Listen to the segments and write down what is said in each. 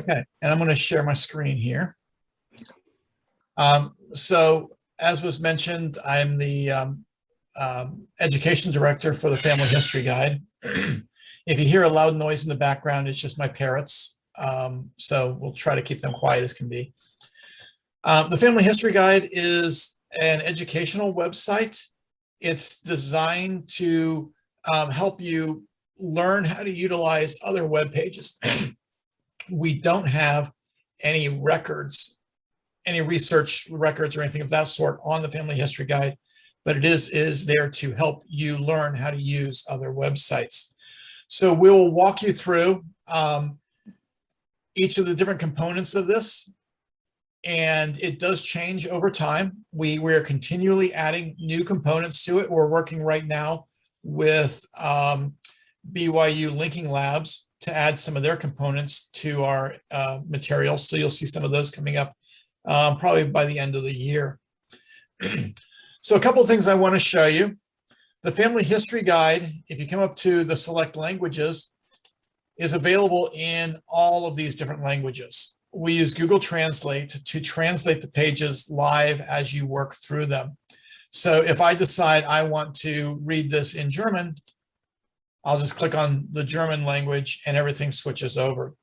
Okay, and I'm going to share my screen here. So as was mentioned, I'm the education director for the Family History Guide. If you hear a loud noise in the background, it's just my parrots. So we'll try to keep them quiet as can be. The Family History Guide is an educational website. It's designed to help you learn how to utilize other web pages. We don't have any records, any research records or anything of that sort on the Family History Guide, but it is there to help you learn how to use other websites. So we'll walk you through each of the different components of this, and it does change over time. We're continually adding new components to it. We're working right now with BYU Linking Labs to add some of their components to our materials. So you'll see some of those coming up probably by the end of the year. So a couple of things I want to show you. The Family History Guide, if you come up to the select languages, is available in all of these different languages. We use Google Translate to translate the pages live as you work through them. So if I decide I want to read this in German, I'll just click on the German language and everything switches over.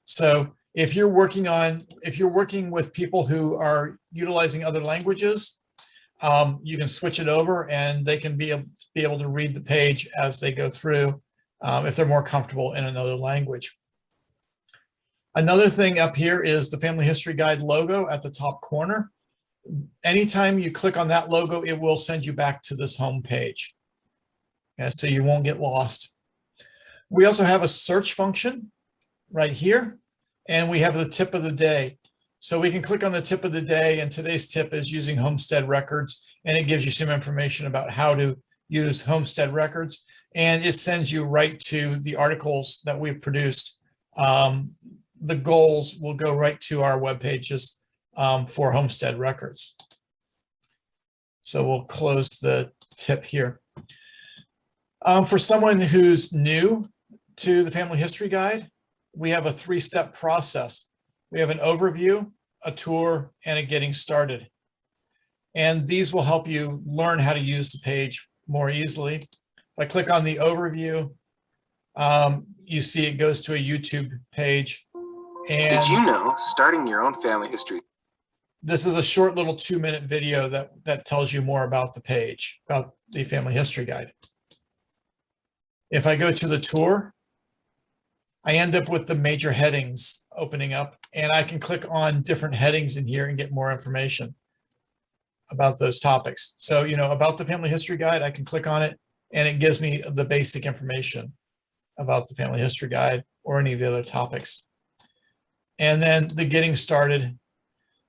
So if you're working with people who are utilizing other languages, you can switch it over and they can be able to read the page as they go through if they're more comfortable in another language. Another thing up here is the Family History Guide logo at the top corner. Anytime you click on that logo, it will send you back to this home page. Okay, so you won't get lost. We also have a search function right here, and we have the tip of the day. So we can click on the tip of the day, and today's tip is using homestead records, and it gives you some information about how to use homestead records, and it sends you right to the articles that we've produced. The goals will go right to our web pages for homestead records. So we'll close the tip here. For someone who's new to the Family History Guide, we have a three-step process. We have an overview, a tour, and a getting started. And these will help you learn how to use the page more easily. If I click on the overview, you see it goes to a YouTube page. And did you know starting your own family history? This is a short little 2-minute video that tells you more about the page, about the Family History Guide. If I go to the tour, I end up with the major headings opening up, and I can click on different headings in here and get more information about those topics. So, about the Family History Guide, I can click on it and it gives me the basic information about the Family History Guide or any of the other topics. And then the getting started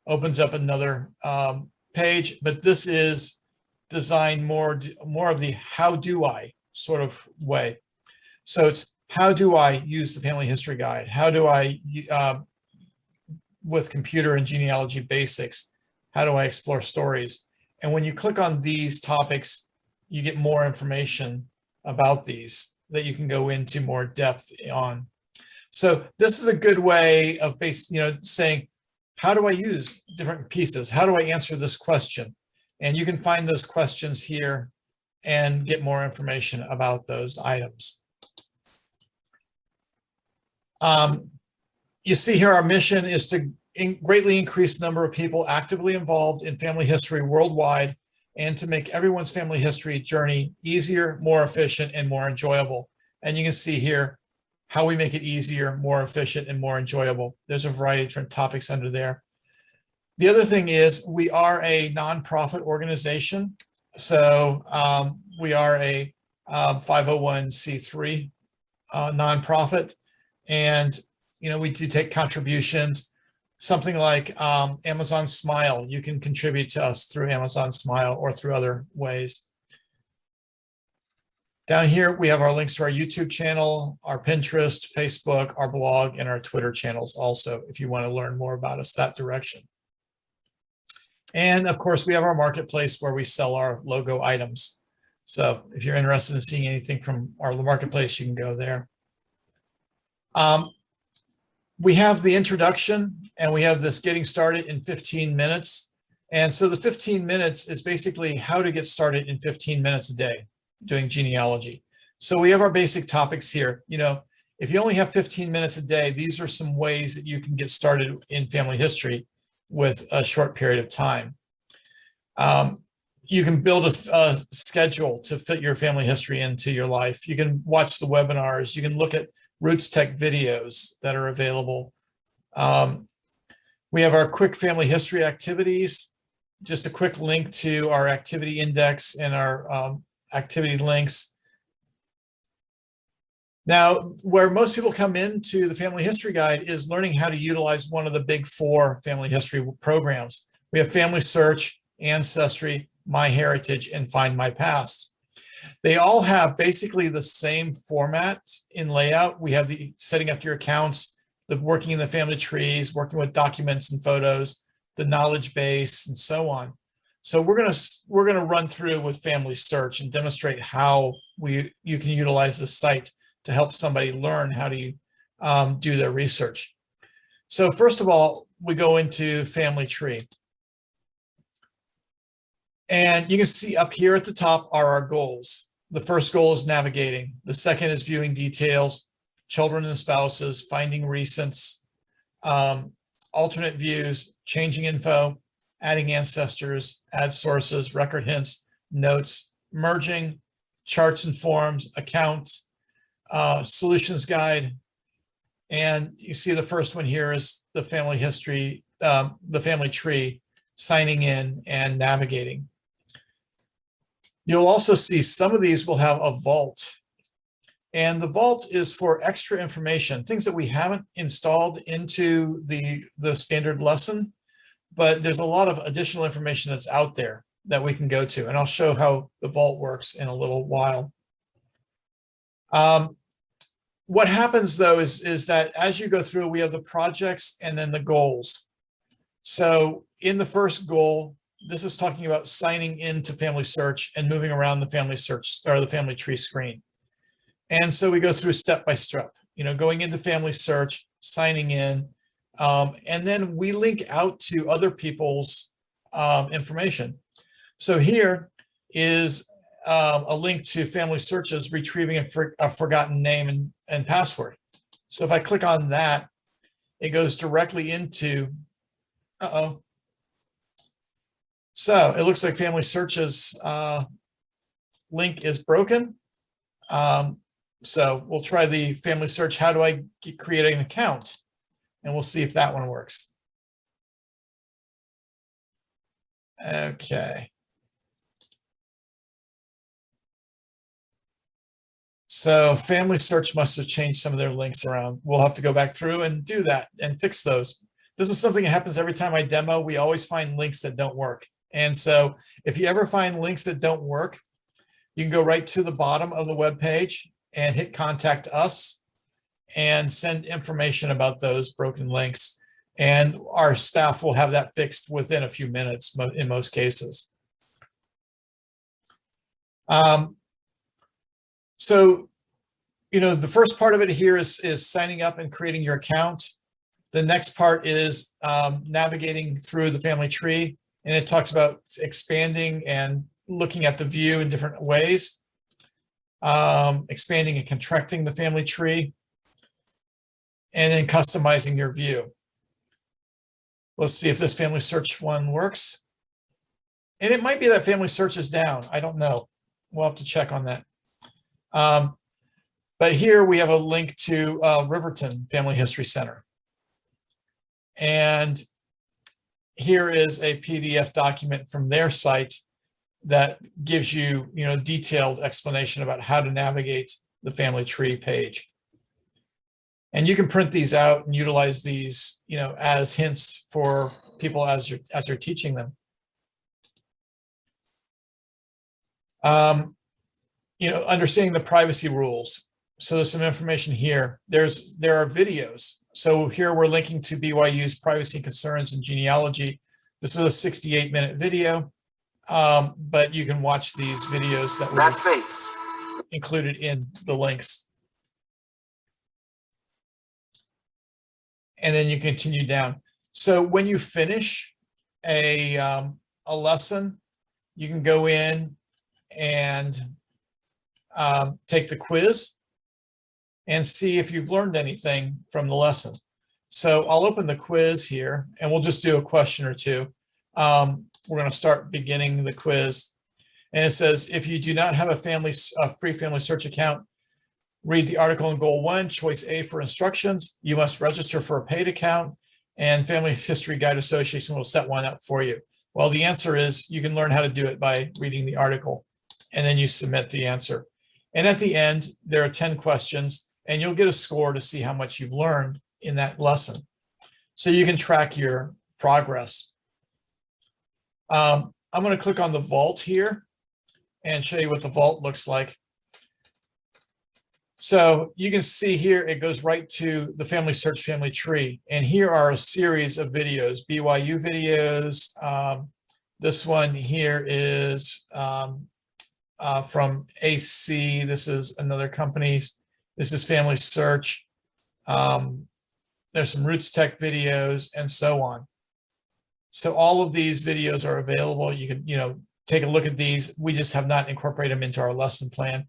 opens up another page, but this is designed more of the how do I sort of way. So it's how do I use the Family History Guide? How do I, with computer and genealogy basics, how do I explore stories? And when you click on these topics, you get more information about these that you can go into more depth on. So this is a good way of saying, how do I use different pieces? How do I answer this question? And you can find those questions here and get more information about those items. You see here, our mission is to greatly increase the number of people actively involved in family history worldwide and to make everyone's family history journey easier, more efficient, and more enjoyable. And you can see here how we make it easier, more efficient, and more enjoyable. There's a variety of different topics under there. The other thing is we are a nonprofit organization. So we are a 501c3 nonprofit. And, we do take contributions, something like Amazon Smile. You can contribute to us through Amazon Smile or through other ways. Down here, we have our links to our YouTube channel, our Pinterest, Facebook, our blog, and our Twitter channels also, if you want to learn more about us that direction. And of course, we have our marketplace where we sell our logo items. So if you're interested in seeing anything from our marketplace, you can go there. we have the introduction and we have this getting started in 15 minutes. And so the 15 minutes is basically how to get started in 15 minutes a day doing genealogy. So we have our basic topics here. You know, if you only have 15 minutes a day, these are some ways that you can get started in family history with a short period of time. You can build a schedule to fit your family history into your life. You can watch the webinars. You can look at Roots Tech videos that are available. We have our quick family history activities, just a quick link to our activity index and our activity links. Now, where most people come into the Family History Guide is learning how to utilize one of the big 4 family history programs. We have Family Search, Ancestry, MyHeritage, and Find My Past. They all have basically the same format in layout. We have the setting up your accounts, the working in the family trees, working with documents and photos, the knowledge base, and so on. So we're gonna run through with Family Search and demonstrate how you can utilize the site to help somebody learn how to do their research. So first of all, we go into Family Tree. And you can see up here at the top are our goals. The first goal is navigating. The second is viewing details, children and spouses, finding recents, alternate views, changing info, adding ancestors, add sources, record hints, notes, merging, charts and forms, accounts, solutions guide. And you see the first one here is the family history, the family tree, signing in and navigating. You'll also see some of these will have a vault. And the vault is for extra information, things that we haven't installed into the standard lesson, but there's a lot of additional information that's out there that we can go to. And I'll show how the vault works in a little while. What happens though is that as you go through, we have the projects and then the goals. So in the first goal, this is talking about signing into Family Search and moving around the Family Search or the Family Tree screen. And so we go through step by step, you know, going into Family Search, signing in, and then we link out to other people's information. So here is a link to Family Searches, retrieving a forgotten name and password. So if I click on that, it goes directly into, So it looks like Family Searches link is broken. So we'll try the Family Search. How do I create an account? And we'll see if that one works. Okay. So Family Search must have changed some of their links around. We'll have to go back through and do that and fix those. This is something that happens every time I demo. We always find links that don't work. And so if you ever find links that don't work, you can go right to the bottom of the web page and hit Contact Us and send information about those broken links. And our staff will have that fixed within a few minutes in most cases. So, you know, the first part of it here is signing up and creating your account. The next part is navigating through the family tree. And it talks about expanding and looking at the view in different ways, expanding and contracting the family tree, and then customizing your view. Let's see if this Family Search one works. And it might be that Family Search is down. I don't know. We'll have to check on that. But here we have a link to Riverton Family History Center. And here is a PDF document from their site that gives you, you know, detailed explanation about how to navigate the family tree page. And you can print these out and utilize these, you know, as hints for people as you're teaching them. You know, understanding the privacy rules. So there's some information here. There are videos. So here we're linking to BYU's privacy concerns in genealogy. This is a 68-minute video, but you can watch these videos that were included in the links. and then you continue down. So when you finish a lesson, you can go in and take the quiz and see if you've learned anything from the lesson. So I'll open the quiz here and we'll just do a question or two. We're going to start beginning the quiz. And it says, if you do not have a free family search account, read the article in goal 1, choice A for instructions. You must register for a paid account, and Family History Guide Association will set one up for you. Well, the answer is you can learn how to do it by reading the article, and then you submit the answer. And at the end, there are 10 questions, and you'll get a score to see how much you've learned in that lesson. So you can track your progress. I'm going to click on the vault here and show you what the vault looks like. So you can see here, it goes right to the Family Search Family Tree. And here are a series of videos, BYU videos. This one here is from AC. This is another company's. This is Family Search. There's some Roots Tech videos and so on. So all of these videos are available. You can, take a look at these. We just have not incorporated them into our lesson plan.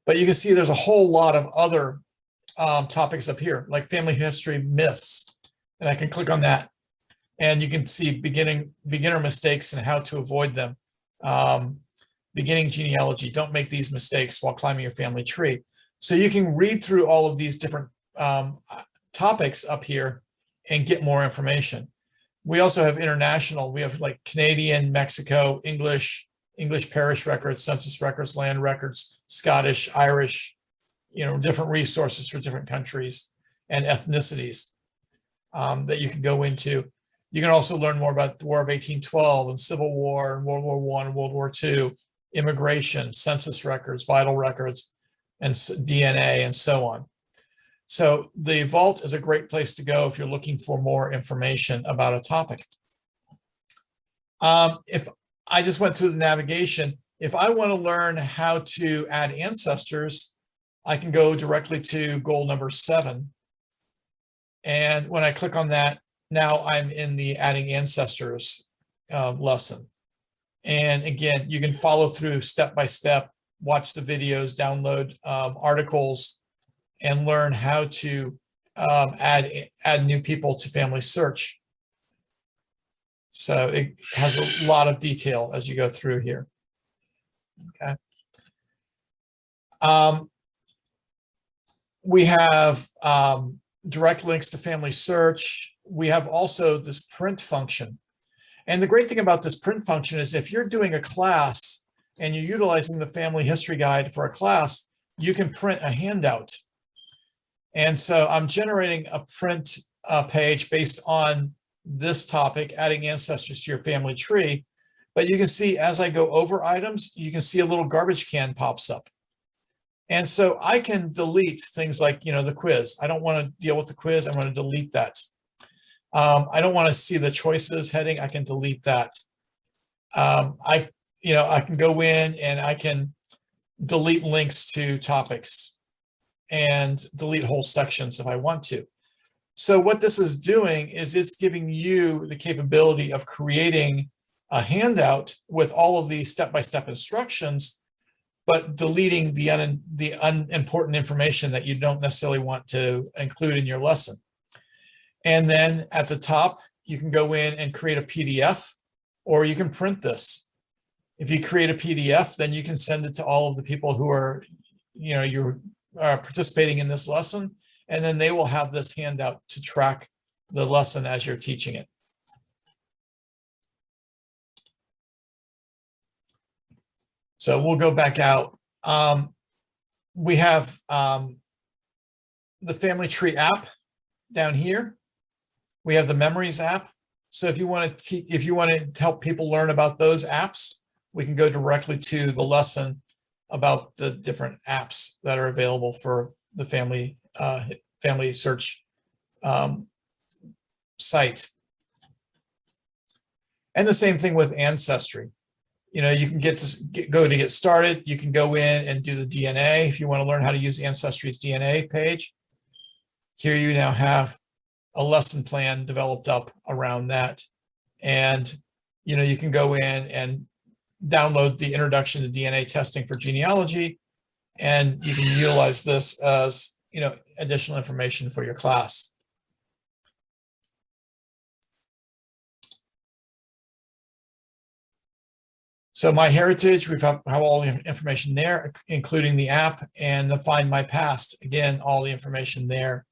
But you can see there's a whole lot of other topics up here, like family history myths. And I can click on that. And you can see beginner mistakes and how to avoid them. Beginning genealogy, don't make these mistakes while climbing your family tree. So you can read through all of these different topics up here and get more information. We also have international. We have like Canadian, Mexico, English parish records, census records, land records, Scottish, Irish, different resources for different countries and ethnicities that you can go into. You can also learn more about the War of 1812 and Civil War and World War I and World War II, immigration, census records, vital records, and DNA, and so on. So the vault is a great place to go if you're looking for more information about a topic. If I just went through the navigation, if I want to learn how to add ancestors, I can go directly to goal number 7. And when I click on that, now I'm in the adding ancestors lesson. And again, you can follow through step by step, watch the videos, download articles, and learn how to add new people to Family Search. So it has a lot of detail as you go through here. Okay. We have direct links to Family Search. We have also this print function. And the great thing about this print function is if you're doing a class and you're utilizing the Family History Guide for a class, you can print a handout. And so I'm generating a print page based on this topic, adding ancestors to your family tree. But you can see as I go over items, you can see a little garbage can pops up. And so I can delete things like, the quiz. I don't want to deal with the quiz. I want to delete that. I don't want to see the choices heading. I can delete that. I can go in and I can delete links to topics and delete whole sections if I want to. So what this is doing is it's giving you the capability of creating a handout with all of the step-by-step instructions, but deleting the unimportant information that you don't necessarily want to include in your lesson. And then at the top, you can go in and create a PDF, or you can print this. If you create a PDF, then you can send it to all of the people who are, you're participating in this lesson, and then they will have this handout to track the lesson as you're teaching it. So we'll go back out. We have the Family Tree app down here. We have the Memories app. So if you want to help people learn about those apps, we can go directly to the lesson about the different apps that are available for the Family Search site. And the same thing with Ancestry. You can get started. You can go in and do the DNA if you want to learn how to use Ancestry's DNA page. Here you now have a lesson plan developed up around that. And, you can go in and download the Introduction to DNA Testing for Genealogy, and you can utilize this as, additional information for your class. So MyHeritage, we've have all the information there, including the app, and the Find My Past. Again, all the information there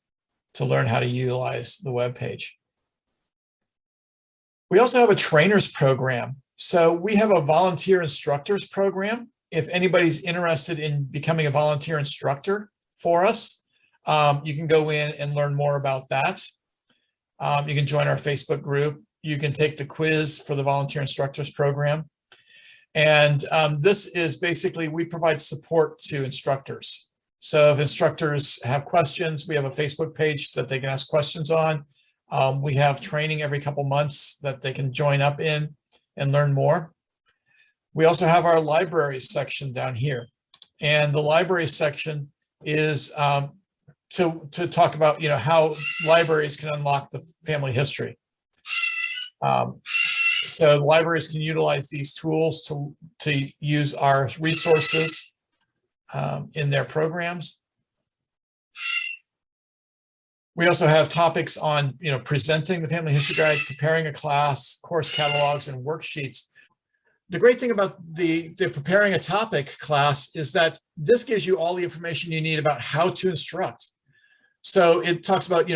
to learn how to utilize the web page. We also have a trainers program. So we have a volunteer instructors program. If anybody's interested in becoming a volunteer instructor for us, you can go in and learn more about that. You can join our Facebook group. You can take the quiz for the volunteer instructors program. And this is basically, we provide support to instructors. So if instructors have questions, we have a Facebook page that they can ask questions on. We have training every couple months that they can join up in and learn more. We also have our libraries section down here. And the library section is to talk about, how libraries can unlock the family history. So libraries can utilize these tools to use our resources in their programs. We also have topics on, presenting the Family History Guide, preparing a class, course catalogs, and worksheets. The great thing about the preparing a topic class is that this gives you all the information you need about how to instruct. So it talks about,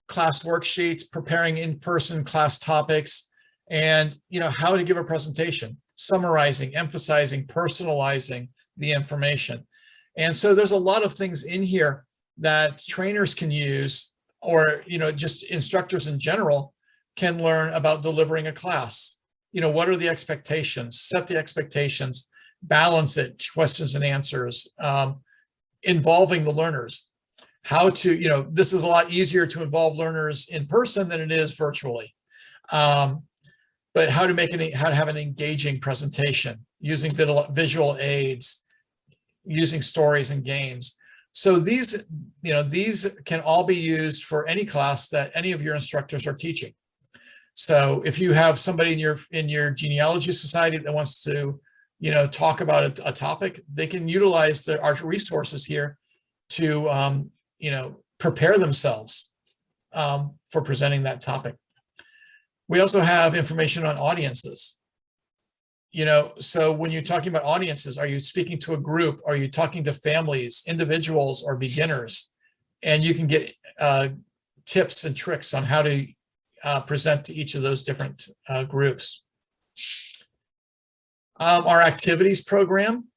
class worksheets, preparing in-person class topics, and how to give a presentation, summarizing, emphasizing, personalizing the information. And so there's a lot of things in here that trainers can use, or just instructors in general can learn about delivering a class. What are the expectations? Set the expectations, balance it, questions and answers, involving the learners. How to, this is a lot easier to involve learners in person than it is virtually. But how to have an engaging presentation using visual aids, using stories and games. So these can all be used for any class that any of your instructors are teaching. So if you have somebody in your genealogy society that wants to, talk about a topic, they can utilize our resources here to, prepare themselves for presenting that topic. We also have information on audiences. So when you're talking about audiences, are you speaking to a group? Are you talking to families, individuals, or beginners? And you can get tips and tricks on how to present to each of those different groups. Our activities program.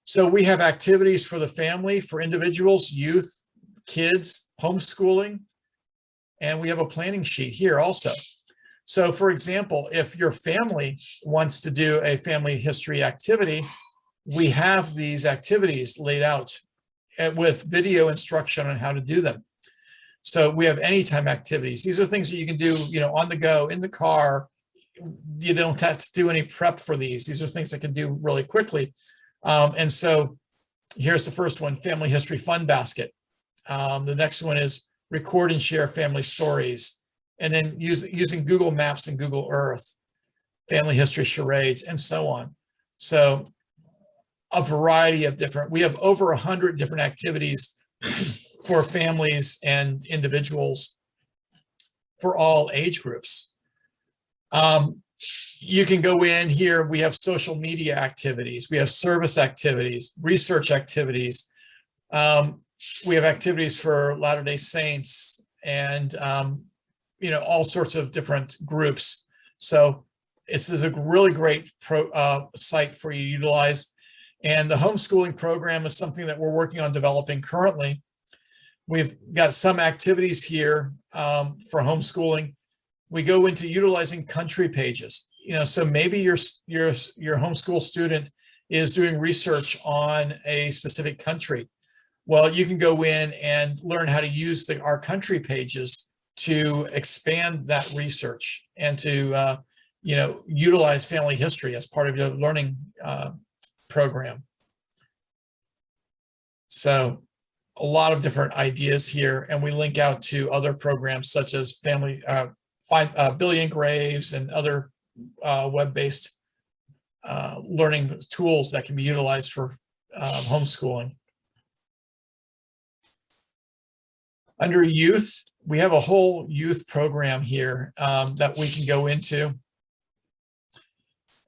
So we have activities for the family, for individuals, youth, kids, homeschooling, and we have a planning sheet here also. So for example, if your family wants to do a family history activity, we have these activities laid out with video instruction on how to do them. So we have anytime activities. These are things that you can do, on the go, in the car. You don't have to do any prep for these. These are things that can do really quickly. And so here's the first one, Family History Fun Basket. The next one is record and share family stories. And then using Google Maps and Google Earth, family history charades, and so on. So a variety of we have over 100 different activities for families and individuals for all age groups. You can go in here, we have social media activities, we have service activities, research activities. We have activities for Latter-day Saints and all sorts of different groups. So this is a really great site for you to utilize. And the homeschooling program is something that we're working on developing currently. We've got some activities here for homeschooling. We go into utilizing country pages. So maybe your homeschool student is doing research on a specific country. Well, you can go in and learn how to use our country pages to expand that research and to utilize family history as part of your learning program. So a lot of different ideas here, and we link out to other programs such as Billion Graves and other web-based learning tools that can be utilized for homeschooling. Under youth, we have a whole youth program here that we can go into.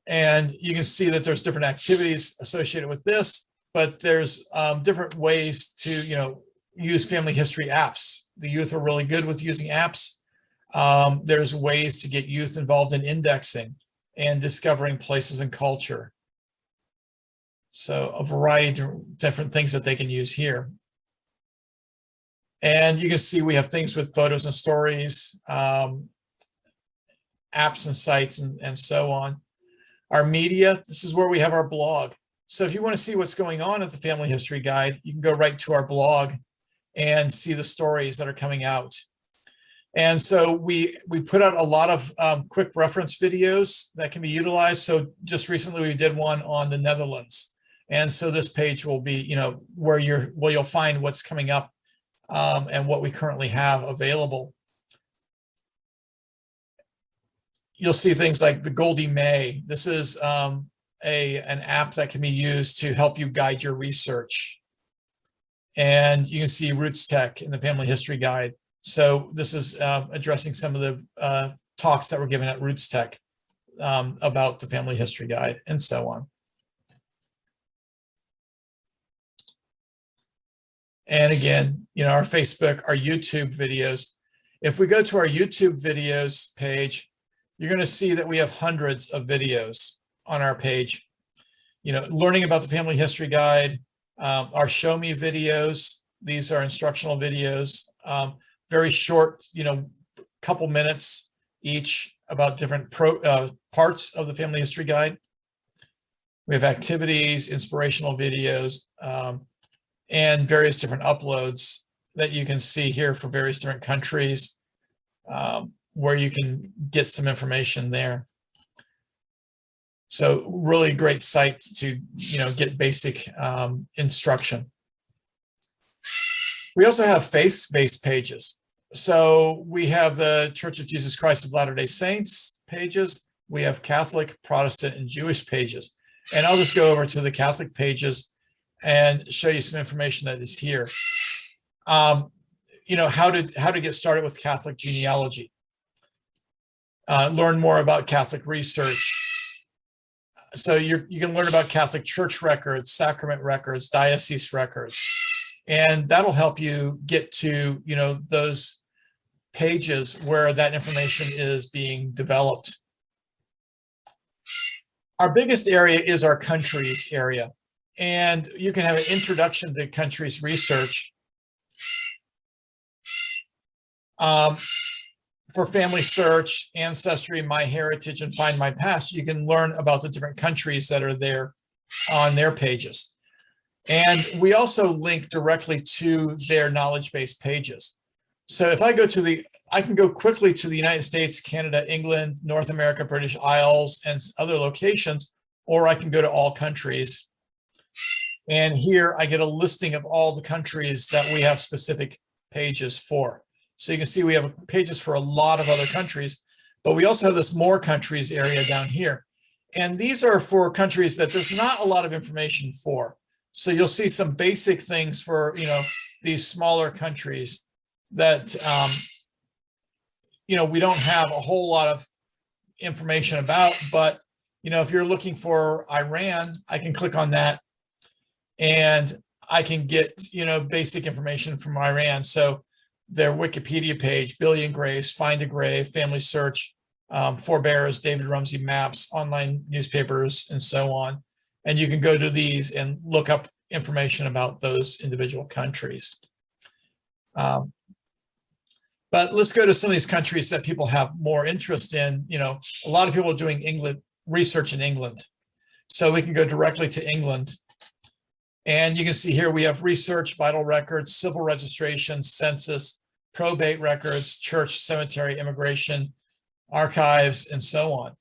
And you can see that there's different activities associated with this, but there's different ways to, use family history apps. The youth are really good with using apps. There's ways to get youth involved in indexing and discovering places and culture. So a variety of different things that they can use here. And you can see we have things with photos and stories, apps and sites and so on. Our media, this is where we have our blog. So if you want to see what's going on at the Family History Guide, you can go right to our blog and see the stories that are coming out. And so we put out a lot of quick reference videos that can be utilized. So just recently we did one on the Netherlands. And so this page will be, where you'll find what's coming up and what we currently have available. You'll see things like the Goldie May. This is an app that can be used to help you guide your research. And you can see Roots Tech in the Family History Guide. So this is addressing some of the talks that were given at Roots Tech about the Family History Guide and so on. And again, our Facebook, our YouTube videos. If we go to our YouTube videos page, you're going to see that we have hundreds of videos on our page, learning about the Family History Guide, our Show Me videos. These are instructional videos, very short, couple minutes each about different parts of the Family History Guide. We have activities, inspirational videos, and various different uploads that you can see here for various different countries, where you can get some information there. So really great site to, get basic instruction. We also have faith-based pages. So we have the Church of Jesus Christ of Latter-day Saints pages. We have Catholic, Protestant, and Jewish pages. And I'll just go over to the Catholic pages and show you some information that is here. How to get started with Catholic genealogy. Learn more about Catholic research. So you can learn about Catholic church records, sacrament records, diocese records, and that'll help you get to, those pages where that information is being developed. Our biggest area is our countries area, and you can have an introduction to countries research. For Family Search, Ancestry, MyHeritage, and Find My Past, you can learn about the different countries that are there on their pages. And we also link directly to their knowledge-based pages. So if I I can go quickly to the United States, Canada, England, North America, British Isles, and other locations, or I can go to all countries. And here I get a listing of all the countries that we have specific pages for. So you can see we have pages for a lot of other countries, but we also have this more countries area down here. And these are for countries that there's not a lot of information for. So you'll see some basic things for, these smaller countries that, we don't have a whole lot of information about. But, if you're looking for Iran, I can click on that and I can get, basic information from Iran. So their Wikipedia page, Billion Graves, Find a Grave, Family Search, Forebears, David Rumsey Maps, online newspapers, and so on. And you can go to these and look up information about those individual countries. But let's go to some of these countries that people have more interest in. A lot of people are doing research in England. So we can go directly to England. And you can see here we have research, vital records, civil registration, census, probate records, church, cemetery, immigration, archives, and so on.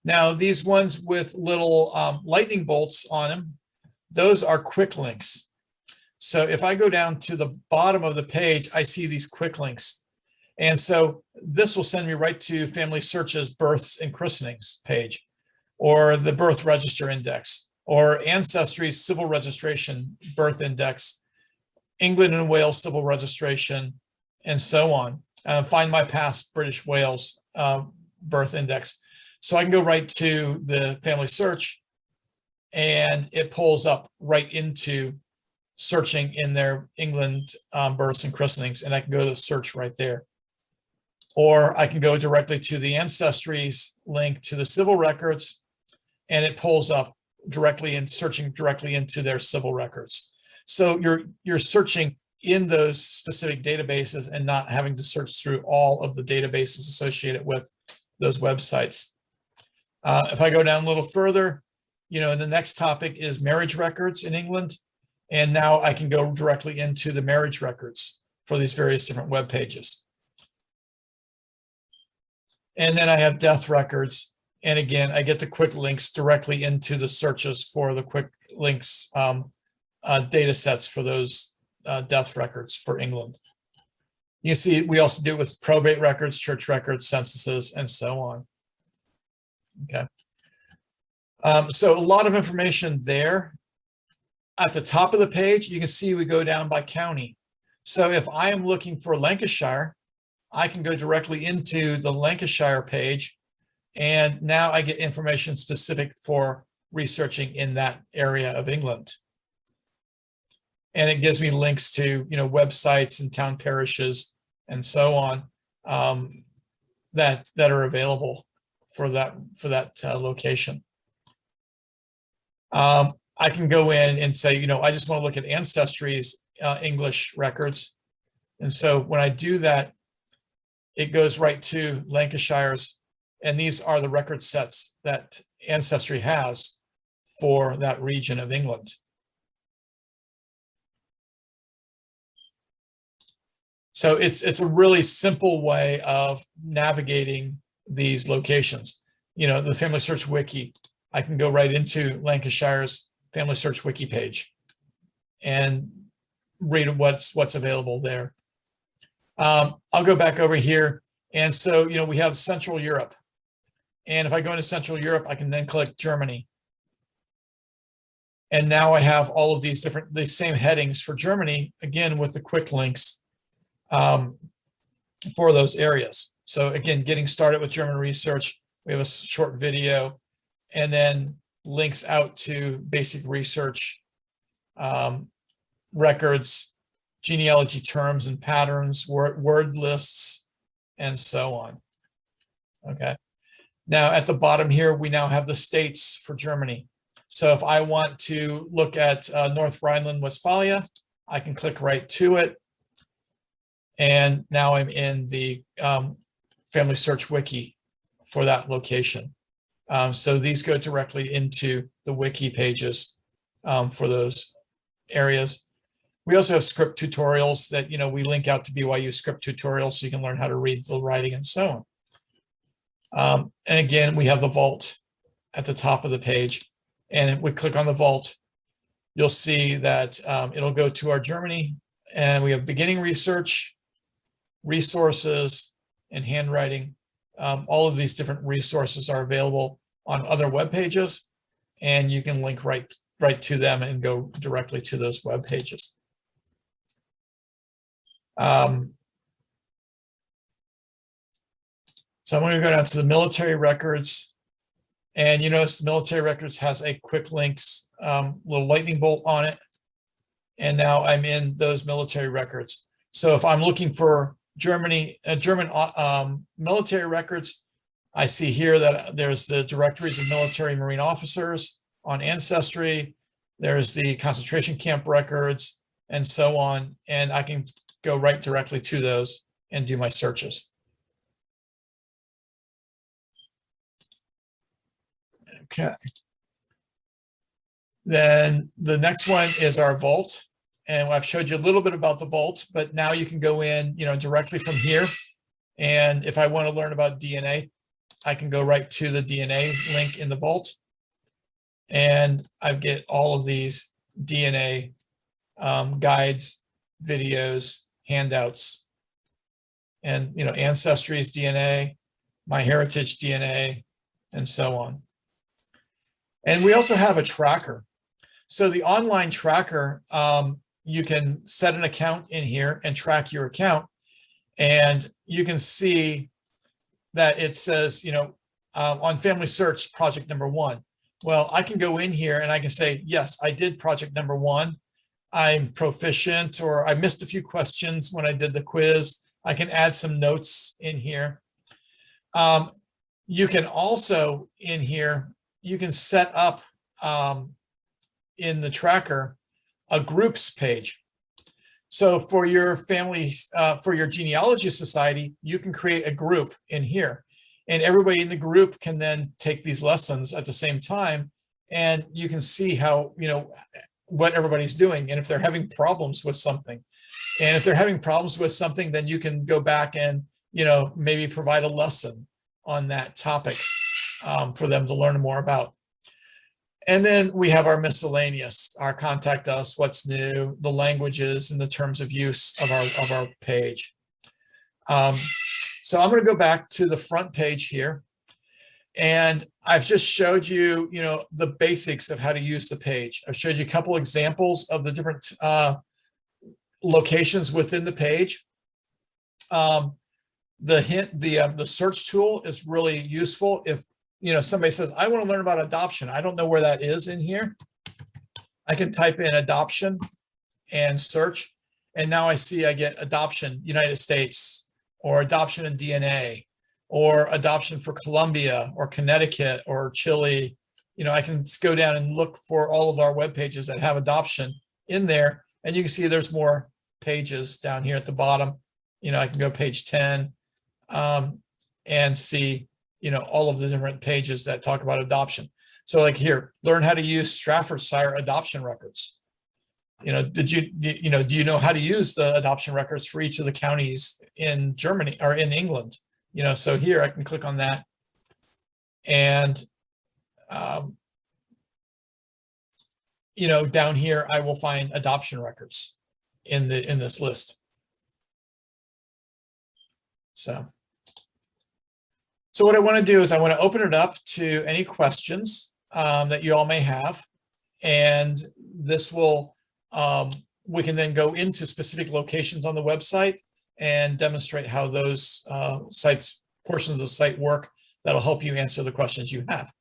Now, these ones with little lightning bolts on them, those are quick links. So if I go down to the bottom of the page, I see these quick links. And so this will send me right to Family Search's births and christenings page, or the birth register index, or Ancestry's civil registration birth index, England and Wales civil registration, and so on. Find my past British Wales birth index. So I can go right to the Family Search, and it pulls up right into searching in their England births and christenings, and I can go to the search right there. Or I can go directly to the Ancestry's link to the civil records, and it pulls up directly and searching directly into their civil records. So you're searching in those specific databases and not having to search through all of the databases associated with those websites. If I go down a little further, the next topic is marriage records in England. And now I can go directly into the marriage records for these various different web pages. And then I have death records. And again, I get the quick links directly into the searches for the quick links data sets for those death records for England. You see, we also do it with probate records, church records, censuses, and so on. Okay. So a lot of information there. At the top of the page, you can see we go down by county. So if I am looking for Lancashire, I can go directly into the Lancashire page, and now I get information specific for researching in that area of England. And it gives me links to websites and town parishes and so on that are available for that location. I can go in and say, I just want to look at Ancestry's English records. And so when I do that, it goes right to Lancashire's, and these are the record sets that Ancestry has for that region of England. So it's a really simple way of navigating these locations. The Family Search Wiki, I can go right into Lancashire's Family Search Wiki page and read what's available there. I'll go back over here. And so, we have Central Europe. And if I go into Central Europe, I can then click Germany. And now I have all of these same headings for Germany, again, with the quick links for those areas. So again, getting started with German research, we have a short video, and then links out to basic research, records, genealogy terms and patterns, word lists, and so on. Okay. Now at the bottom here, we now have the states for Germany. So if I want to look at North Rhineland-Westphalia, I can click right to it. And now I'm in the Family Search Wiki for that location. So these go directly into the wiki pages for those areas. We also have script tutorials that, we link out to BYU script tutorials so you can learn how to read the writing and so on. And again, we have the vault at the top of the page. And if we click on the vault, you'll see that it'll go to our Germany, and we have beginning research, resources, and handwriting. All of these different resources are available on other web pages, and you can link right to them and go directly to those web pages. So I'm going to go down to the military records, and you notice the military records has a quick links little lightning bolt on it, and now I'm in those military records. So if I'm looking for German military records, I see here that there's the directories of military Marine officers on Ancestry. There's the concentration camp records and so on. And I can go right directly to those and do my searches. Okay. Then the next one is our vault. And I've showed you a little bit about the vault, but now you can go in, directly from here. And if I want to learn about DNA, I can go right to the DNA link in the vault. And I get all of these DNA guides, videos, handouts, and, Ancestry's DNA, MyHeritage DNA, and so on. And we also have a tracker. So the online tracker, you can set an account in here and track your account. And you can see that it says, on Family Search, project number 1. Well, I can go in here and I can say, yes, I did project number 1. I'm proficient, or I missed a few questions when I did the quiz. I can add some notes in here. You can also, in here, you can set up in the tracker a groups page. So for your family, for your genealogy society, you can create a group in here, and everybody in the group can then take these lessons at the same time, and you can see how, what everybody's doing, and if they're having problems with something. And if they're having problems with something, then you can go back and, maybe provide a lesson on that topic for them to learn more about. And then we have our miscellaneous, our contact us, what's new, the languages, and the terms of use of our page. So I'm going to go back to the front page here, and I've just showed you, the basics of how to use the page. I've showed you a couple examples of the different locations within the page. The search tool is really useful if somebody says, I want to learn about adoption. I don't know where that is in here. I can type in adoption and search. And now I see I get adoption United States, or adoption in DNA, or adoption for Colombia or Connecticut or Chile. I can go down and look for all of our web pages that have adoption in there. And you can see there's more pages down here at the bottom. I can go page 10 and see all of the different pages that talk about adoption. So like here, learn how to use Staffordshire adoption records. Do you know how to use the adoption records for each of the counties in Germany or in England? So here I can click on that, and down here I will find adoption records in this list. So what I want to do is I want to open it up to any questions that you all may have. And this will, we can then go into specific locations on the website and demonstrate how those portions of the site work. That'll help you answer the questions you have.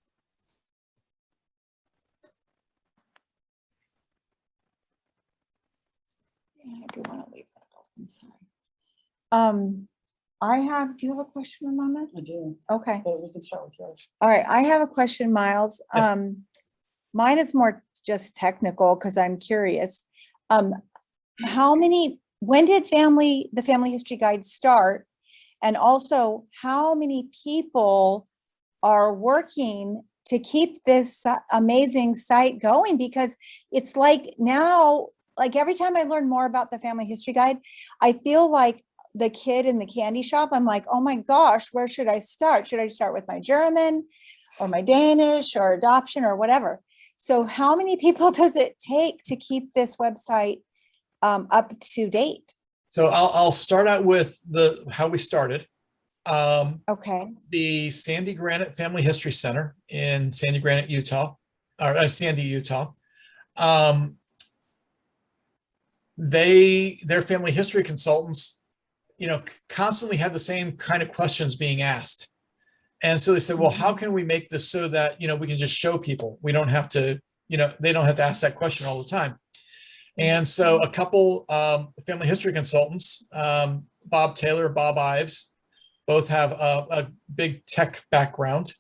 Yeah, I do want to leave that open, sorry. Do you have a question, Mama? I do, Okay. but we can start with yours. All right. I have a question, Miles. Yes. Mine is more just technical because I'm curious. When did the Family History Guide start? And also, how many people are working to keep this amazing site going? Because it's like now, like every time I learn more about the Family History Guide, I feel like the kid in the candy shop. I'm like, oh my gosh, where should I start? Should I start with my German or my Danish or adoption or whatever? So how many people does it take to keep this website up to date? So I'll start out with how we started. Okay. The Sandy Granite Family History Center in Sandy Granite, Utah, or Sandy, Utah. Their family history consultants, constantly had the same kind of questions being asked. And so they said, well, how can we make this so that, we can just show people? We don't have to, they don't have to ask that question all the time. And so a couple family history consultants, Bob Taylor, Bob Ives, both have a big tech background,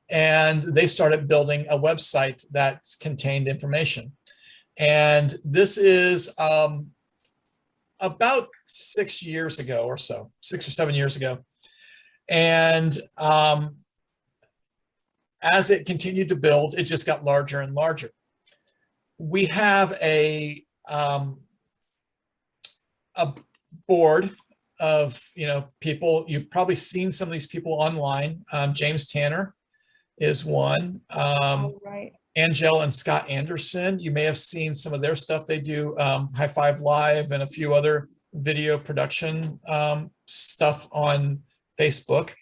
and they started building a website that contained information. And this is about 6 years ago or so, 6 or 7 years ago. And as it continued to build, it just got larger and larger. We have a board of people. You've probably seen some of these people online. James Tanner is one. Oh, right. Angela and Scott Anderson. You may have seen some of their stuff. They do High Five Live and a few other video production stuff on Facebook.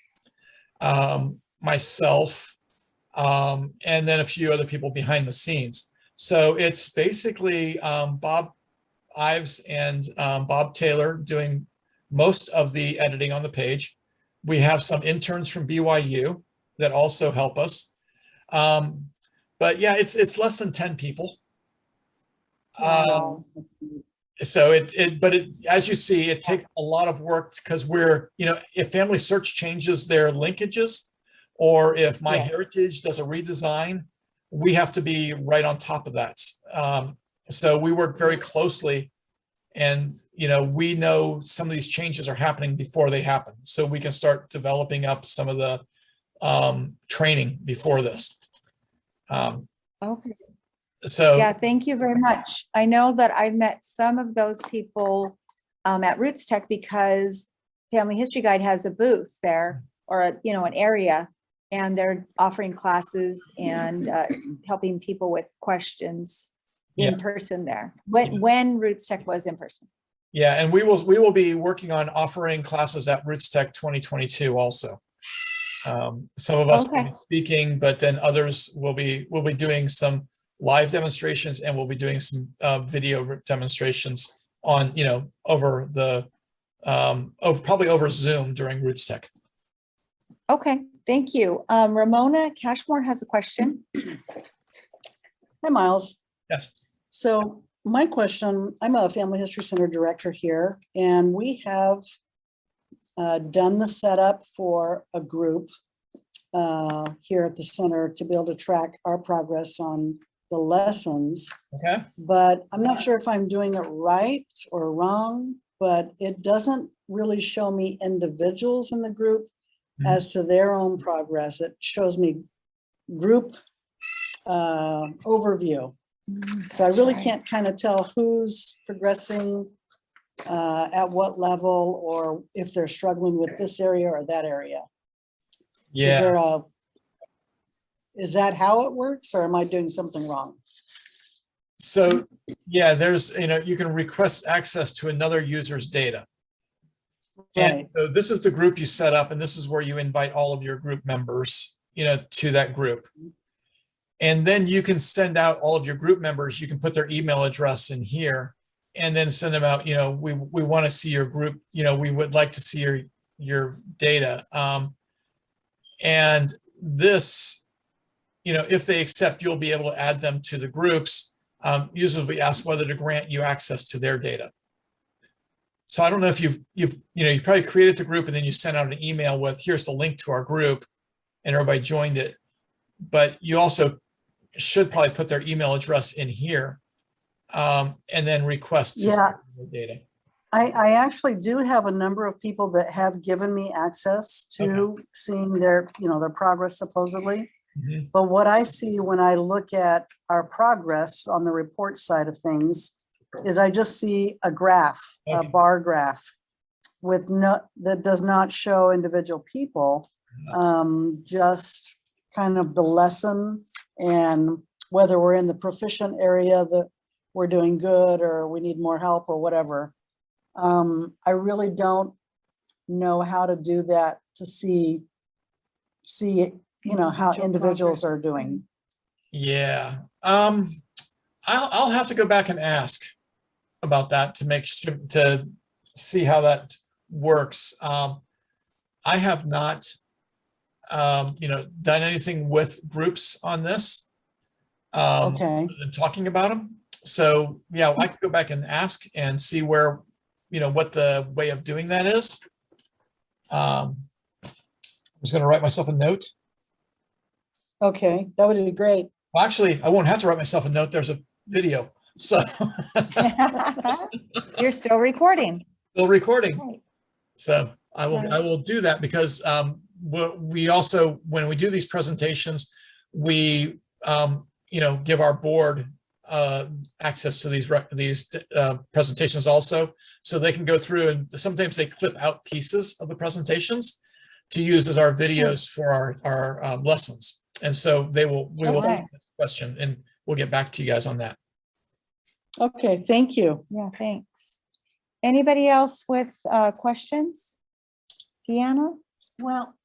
Myself, and then a few other people behind the scenes. So it's basically Bob Ives and Bob Taylor doing most of the editing on the page. We have some interns from BYU that also help us. But yeah, it's less than 10 people. Wow. So as you see, it takes a lot of work because we're, if Family Search changes their linkages, or if MyHeritage does a redesign, we have to be right on top of that. So we work very closely, and we know some of these changes are happening before they happen, so we can start developing up some of the training before this. Okay. So Yeah, thank you very much. I know that I've met some of those people at Roots Tech because Family History Guide has a booth there, or an area, and they're offering classes and helping people with questions in person there. When Roots Tech was in person. Yeah, and we will be working on offering classes at Roots Tech 2022 also. Some of us will be speaking, but then others will be doing some live demonstrations, and we'll be doing some video demonstrations on over the probably over Zoom during Roots Tech. Okay, thank you. Ramona Cashmore has a question. Hi, Miles. Yes. So my question, I'm a Family History Center director here, and we have done the setup for a group here at the center to be able to track our progress on the lessons. Okay. But I'm not sure if I'm doing it right or wrong, but it doesn't really show me individuals in the group as to their own progress. It shows me group overview. So I really can't kind of tell who's progressing at what level, or if they're struggling with this area or that area. Yeah. Is that how it works, or am I doing something wrong? So yeah, there's, you can request access to another user's data. And Right. so this is the group you set up, and this is where you invite all of your group members, to that group. And then you can send out all of your group members. You can put their email address in here and then send them out. We want to see your group. We would like to see your data. And this, if they accept, you'll be able to add them to the groups. Usually we ask whether to grant you access to their data. So I don't know if you've probably created the group and then you sent out an email with, here's the link to our group, and everybody joined it. But you also should probably put their email address in here, and then request to see the data. I actually do have a number of people that have given me access to seeing their, their progress supposedly. But what I see when I look at our progress on the report side of things is I just see a graph, a bar graph with that does not show individual people, just kind of the lesson and whether we're in the proficient area that we're doing good or we need more help or whatever. I really don't know how to do that to see how individuals are doing. Yeah. I'll have to go back and ask about that to make sure, to see how that works. I have not, done anything with groups on this, Okay. than talking about them. So yeah, I could go back and ask and see where, what the way of doing that is. I'm just going to write myself a note. Okay, that would be great. Well, actually, I won't have to write myself a note. There's a video. So You're still recording. still recording. Right. So I will do that because we also, when we do these presentations, we give our board access to these presentations also, so they can go through, and sometimes they clip out pieces of the presentations to use as our videos for our lessons. And so we will see Okay. this question and we'll get back to you guys on that. Okay, thank you. Yeah, thanks. Anybody else with questions? Deanna? Well,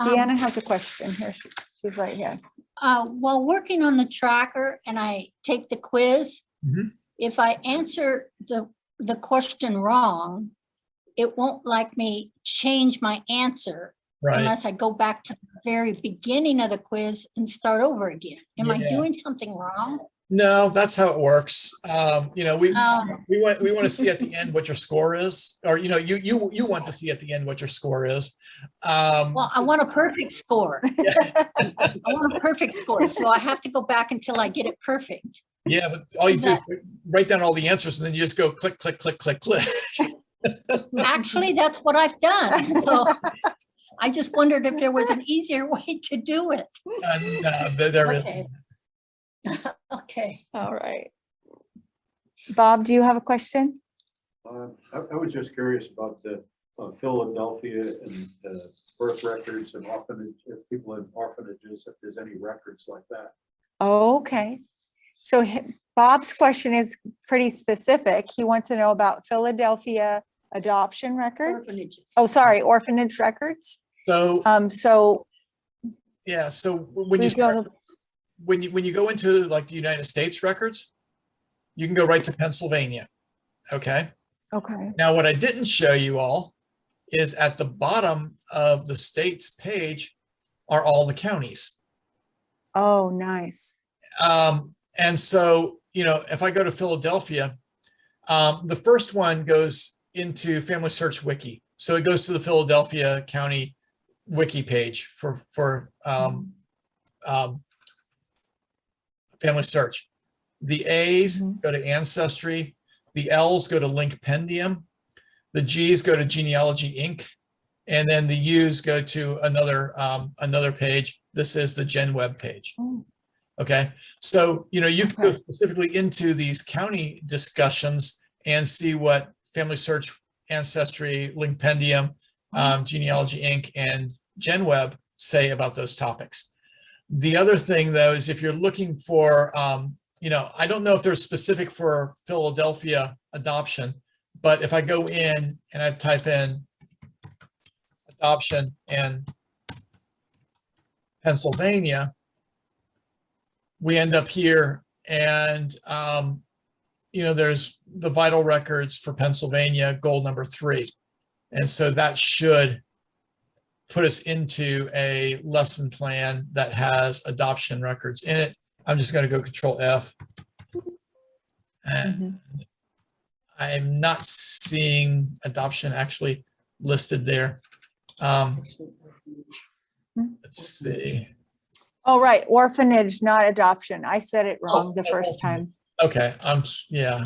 Deanna has a question here. She's right here. while working on the tracker and I take the quiz, Mhm. if I answer the question wrong, it won't like me change my answer Right. unless I go back to the very beginning of the quiz and start over again. Am I Yeah. doing something wrong? No, that's how it works. You know, we Um, want to see at the end what your score is, or you know, you want to see at the end what your score is. Well, I want a perfect score. I want a perfect score, so I have to go back until I get it perfect. Yeah, but all you do is write down all the answers and then you just go click, click, click, click, click. Actually, that's what I've done. So I just wondered if there was an easier way to do it. And there is. Okay. Okay. All right. Bob, do you have a question? I was just curious about the Philadelphia and birth records and orphanage, if people in orphanages, if there's any records like that. Oh, okay. So Bob's question is pretty specific. He wants to know about Philadelphia adoption records. Orphanages. Oh, sorry, orphanage records. So So yeah, so when you we go start, to, when you go into like the United States records, you can go right to Pennsylvania. Okay. okay. Now, what I didn't show you all is at the bottom of the state's page are all the counties. Oh, nice. And so, you know, if I go to Philadelphia, the first one goes into Family Search Wiki. So it goes to the Philadelphia County Wiki page for Family Search. The A's go to Ancestry. The L's go to Linkpendium. The G's go to Genealogy Inc. And then the U's go to another page. This is the GenWeb page. Oh. Okay, so you know you can go Okay. specifically into these county discussions and see what Family Search, Ancestry, Linkpendium, Genealogy Inc. and GenWeb say about those topics. The other thing though is if you're looking for, you know, I don't know if they're specific for Philadelphia adoption, but if I go in and I type in adoption in Pennsylvania, we end up here and, you know, there's the vital records for Pennsylvania, goal number 3. And so that should put us into a lesson plan that has adoption records in it. I'm just going to go Control F. And I'm not seeing adoption actually listed there. Let's see. Oh, right. Orphanage, not adoption. I said it wrong the first time. Okay, yeah.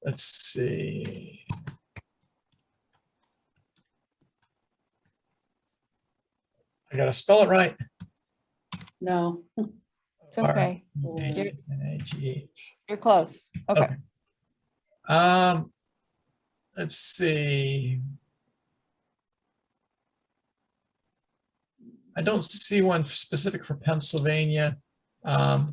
Let's see. I gotta spell it right. No. It's okay. R-A-G-H. You're close. Okay. Let's see. I don't see one specific for Pennsylvania. No.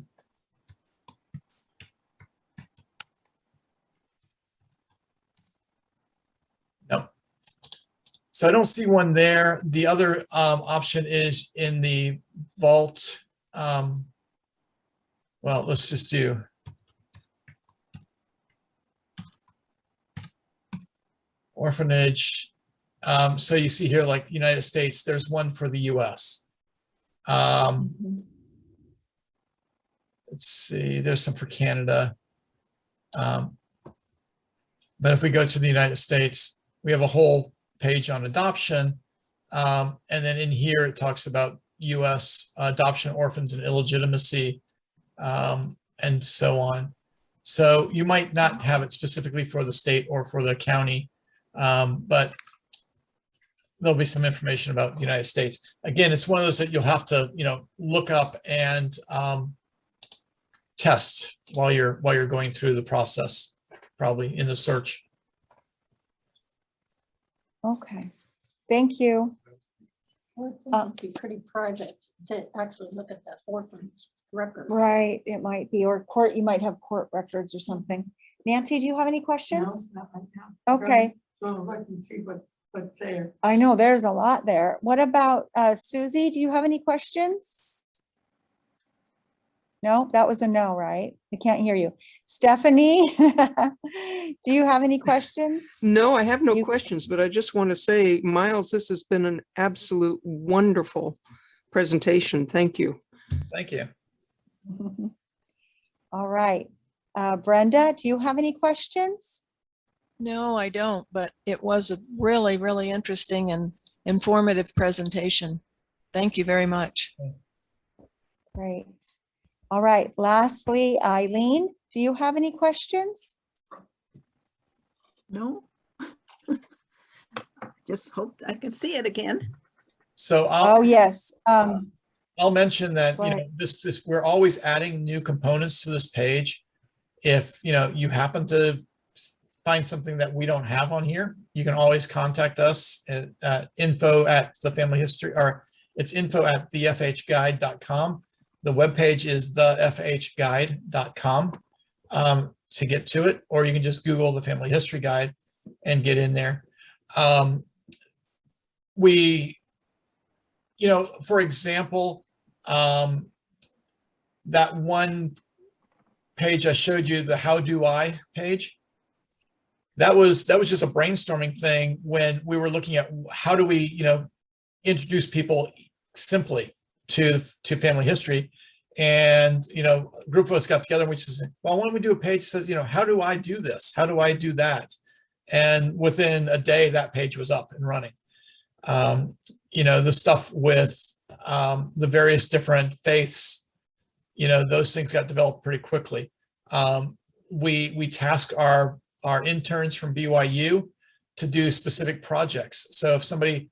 So I don't see one there. The other option is in the vault. Well, let's just do orphanage. So you see here, like United States, there's one for the US. Let's see, there's some for Canada. But if we go to the United States, we have a whole page on adoption. And then in here, it talks about US adoption, orphans, and illegitimacy, and so on. So you might not have it specifically for the state or for the county, but there'll be some information about the United States. Again, it's one of those that you'll have to, you know, look up and test while you're going through the process, probably in the search. Okay. Thank you. would think it'd be pretty private to actually look at the orphan's record. Right, it might be, or court, you might have court records or something. Nancy, do you have any questions? not right now. Okay, Gonna look and see what's there. I know there's a lot there. What about Susie? Do you have any questions? No, that was a no, right? I can't hear you. Stephanie, do you have any questions? No, I have no You- questions, but I just want to say, Miles, this has been an absolute wonderful presentation. Thank you. Thank you. All right. Brenda, do you have any questions? No, I don't, but it was a really, really interesting and informative presentation. Thank you very much. Great. All right. Lastly, Eileen, do you have any questions? No. Just hope I can see it again. So Oh, yes. I'll mention that, Go you know, ahead. this, we're always adding new components to this page. If, you know, you happen to find something that we don't have on here, you can always contact us at info at the family history, or it's info at thefhguide.com. The webpage is thefhguide.com to get to it, or you can just Google the family history guide and get in there. We, you know, for example, that one page I showed you, the how do I page, that was just a brainstorming thing when we were looking at how do we, you know, introduce people simply to family history. And, you know, a group of us got together and we said, well, why don't we do a page that says, you know, how do I do this? How do I do that? And within a day, that page was up and running. You know, the stuff with the various different faiths, you know, those things got developed pretty quickly. We task our interns from BYU to do specific projects. So if somebody,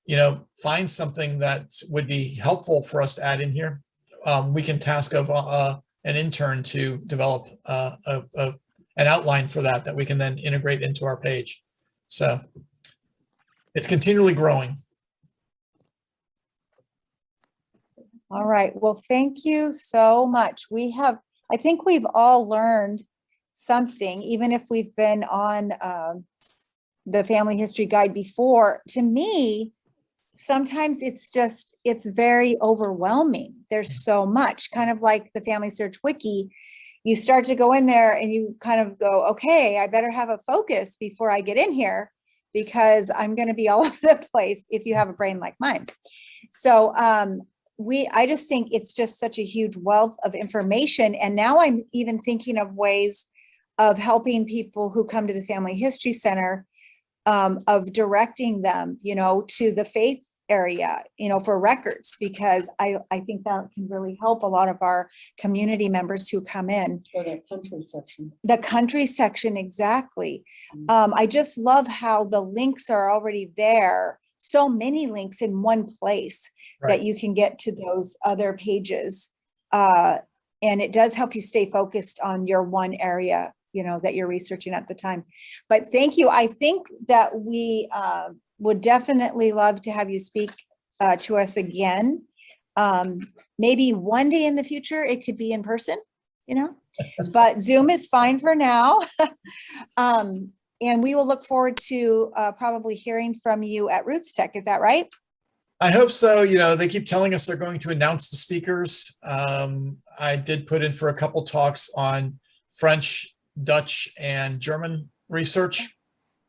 you know, finds something that would be helpful for us to add in here, we can task of an intern to develop an outline for that we can then integrate into our page. So it's continually growing. All right. Well, thank you so much. I think we've all learned something, even if we've been on the family history guide before. To me, sometimes it's very overwhelming. There's so much, kind of like the Family Search Wiki. You start to go in there and you kind of go, okay, I better have a focus before I get in here because I'm going to be all over the place if you have a brain like mine. So I just think it's just such a huge wealth of information. And now I'm even thinking of ways of helping people who come to the Family History Center, of directing them, you know, to the faith area, you know, for records, because I think that can really help a lot of our community members who come in. For that country section. The country section, exactly. I just love how the links are already there. So many links in one place that you can get to those other pages. And it does help you stay focused on your one area, you know, that you're researching at the time. But thank you. I think that we would definitely love to have you speak to us again. Maybe one day in the future, it could be in person, you know, but Zoom is fine for now. And we will look forward to probably hearing from you at Roots Tech. Is that right? I hope so. You know, they keep telling us they're going to announce the speakers. I did put in for a couple talks on French, Dutch, and German research.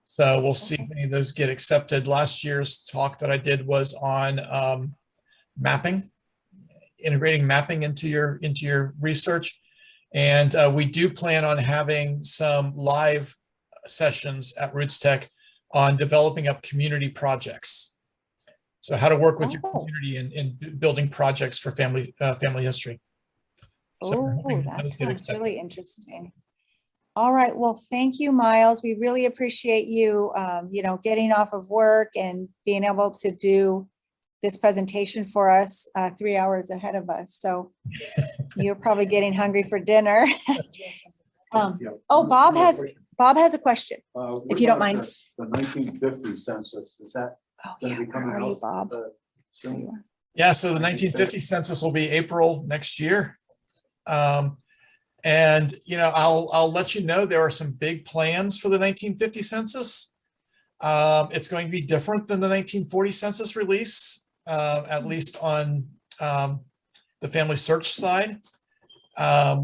So we'll see if any of those get accepted. Last year's talk that I did was on mapping, integrating mapping into your research. And we do plan on having some live sessions at Roots Tech on developing up community projects. So how to work with your community in building projects for family history. So we're hoping that those get sounds accepted. really interesting. All right. Well, thank you, Miles. We really appreciate you, you know, getting off of work and being able to do this presentation for us 3 hours ahead of us. So you're probably getting hungry for dinner. Oh, Bob has a question. If you don't mind. The 1950 census, is that Oh, going yeah. to be Where coming are you, out Bob? Soon. Yeah, so the 1950 census will be April next year. And, you know, I'll let you know, there are some big plans for the 1950 census. It's going to be different than the 1940 census release, at least on the family search side.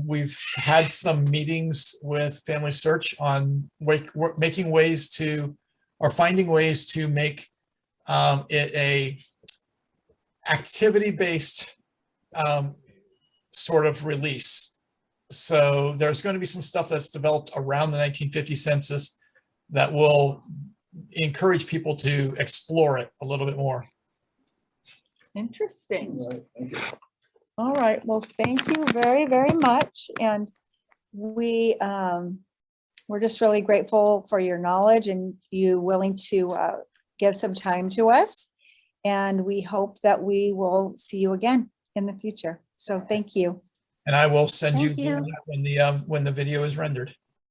We've had some meetings with Family Search on making ways to, or finding ways to make it a activity-based sort of release. So there's going to be some stuff that's developed around the 1950 census that will encourage people to explore it a little bit more. Interesting. Right, thank you. All right, well, thank you very, very much. And we're just really grateful for your knowledge and you willing to give some time to us. And we hope that we will see you again in the future. So thank you. And I will send you Thank you. when the video is rendered.